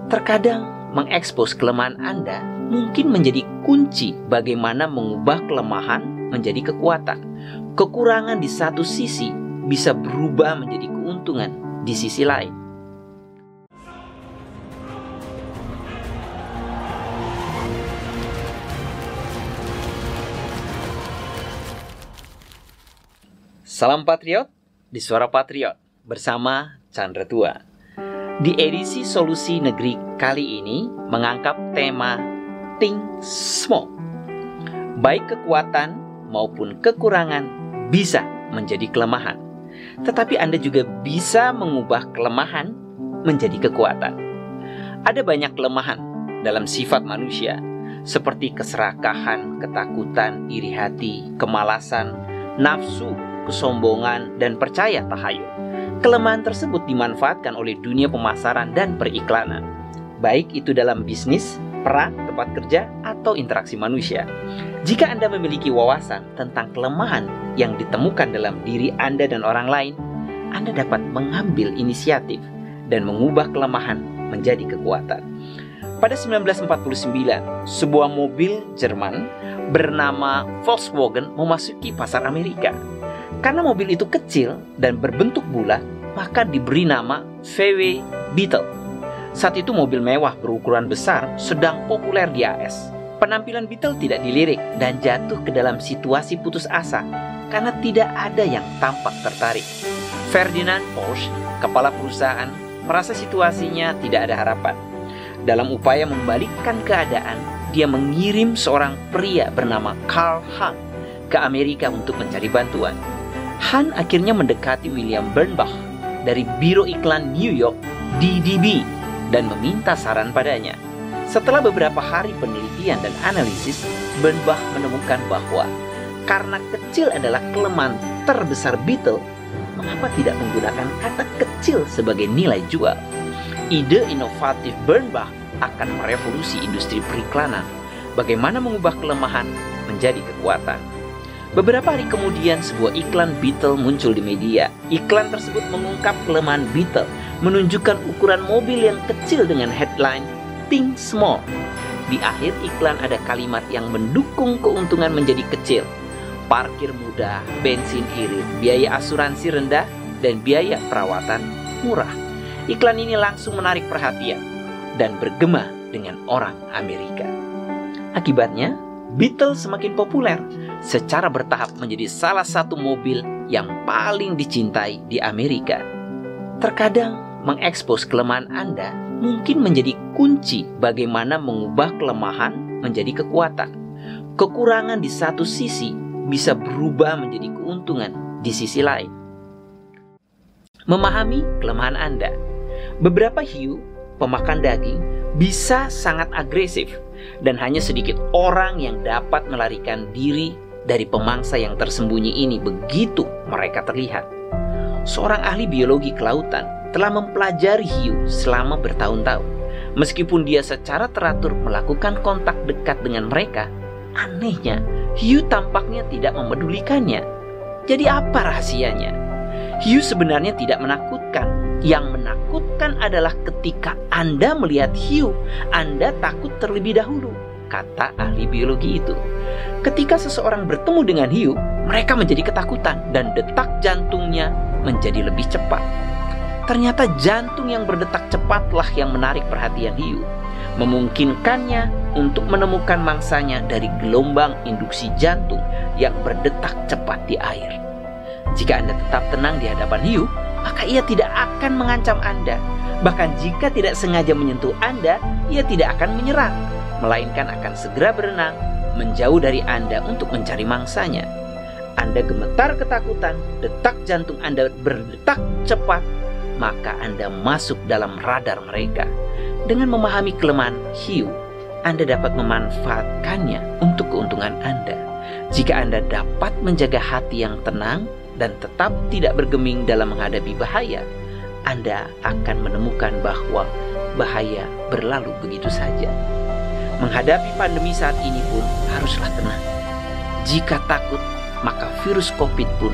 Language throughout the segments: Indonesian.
Terkadang mengekspos kelemahan Anda mungkin menjadi kunci bagaimana mengubah kelemahan menjadi kekuatan. Kekurangan di satu sisi bisa berubah menjadi keuntungan di sisi lain. Salam Patriot di Suara Patriot bersama Chandra Tua. Di edisi Solusi Negeri kali ini mengangkat tema Think Small. Baik kekuatan maupun kekurangan bisa menjadi kelemahan. Tetapi Anda juga bisa mengubah kelemahan menjadi kekuatan. Ada banyak kelemahan dalam sifat manusia, seperti keserakahan, ketakutan, iri hati, kemalasan, nafsu, kesombongan, dan percaya tahayul. Kelemahan tersebut dimanfaatkan oleh dunia pemasaran dan periklanan, baik itu dalam bisnis, perang, tempat kerja, atau interaksi manusia. Jika Anda memiliki wawasan tentang kelemahan yang ditemukan dalam diri Anda dan orang lain, Anda dapat mengambil inisiatif dan mengubah kelemahan menjadi kekuatan. Pada 1949, sebuah mobil Jerman bernama Volkswagen memasuki pasar Amerika. Karena mobil itu kecil dan berbentuk bulat, maka diberi nama VW Beetle. Saat itu mobil mewah berukuran besar sedang populer di AS. Penampilan Beetle tidak dilirik dan jatuh ke dalam situasi putus asa karena tidak ada yang tampak tertarik. Ferdinand Porsche, kepala perusahaan, merasa situasinya tidak ada harapan. Dalam upaya membalikkan keadaan, dia mengirim seorang pria bernama Carl Hahn ke Amerika untuk mencari bantuan. Hahn akhirnya mendekati William Birnbach dari Biro Iklan New York DDB dan meminta saran padanya. Setelah beberapa hari penelitian dan analisis, Birnbach menemukan bahwa karena kecil adalah kelemahan terbesar Beetle, mengapa tidak menggunakan kata kecil sebagai nilai jual? Ide inovatif Birnbach akan merevolusi industri periklanan. Bagaimana mengubah kelemahan menjadi kekuatan? Beberapa hari kemudian, sebuah iklan Beetle muncul di media. Iklan tersebut mengungkap kelemahan Beetle, menunjukkan ukuran mobil yang kecil dengan headline Think Small. Di akhir iklan ada kalimat yang mendukung keuntungan menjadi kecil. Parkir mudah, bensin irit, biaya asuransi rendah, dan biaya perawatan murah. Iklan ini langsung menarik perhatian dan bergema dengan orang Amerika. Akibatnya, Beetle semakin populer, secara bertahap menjadi salah satu mobil yang paling dicintai di Amerika. Terkadang mengekspos kelemahan Anda mungkin menjadi kunci bagaimana mengubah kelemahan menjadi kekuatan. Kekurangan di satu sisi bisa berubah menjadi keuntungan di sisi lain. Memahami kelemahan Anda. Beberapa hiu pemakan daging bisa sangat agresif dan hanya sedikit orang yang dapat melarikan diri dari pemangsa yang tersembunyi ini begitu mereka terlihat. Seorang ahli biologi kelautan telah mempelajari hiu selama bertahun-tahun. Meskipun dia secara teratur melakukan kontak dekat dengan mereka, anehnya hiu tampaknya tidak memedulikannya. Jadi apa rahasianya? Hiu sebenarnya tidak menakutkan. Yang menakutkan adalah ketika Anda melihat hiu, Anda takut terlebih dahulu, kata ahli biologi itu. Ketika seseorang bertemu dengan hiu, mereka menjadi ketakutan dan detak jantungnya menjadi lebih cepat. Ternyata jantung yang berdetak cepatlah yang menarik perhatian hiu, memungkinkannya untuk menemukan mangsanya dari gelombang induksi jantung yang berdetak cepat di air. Jika Anda tetap tenang di hadapan hiu, maka ia tidak akan mengancam Anda. Bahkan jika tidak sengaja menyentuh Anda, ia tidak akan menyerang, melainkan akan segera berenang menjauh dari Anda untuk mencari mangsanya. Anda gemetar ketakutan, detak jantung Anda berdetak cepat, maka Anda masuk dalam radar mereka. Dengan memahami kelemahan hiu, Anda dapat memanfaatkannya untuk keuntungan Anda. Jika Anda dapat menjaga hati yang tenang dan tetap tidak bergeming dalam menghadapi bahaya, Anda akan menemukan bahwa bahaya berlalu begitu saja. Menghadapi pandemi saat ini pun haruslah tenang. Jika takut, maka virus COVID pun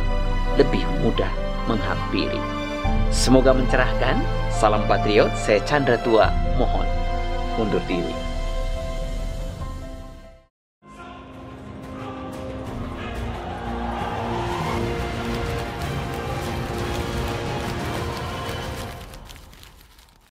lebih mudah menghampiri. Semoga mencerahkan. Salam Patriot, saya Chandra Tua, mohon undur diri.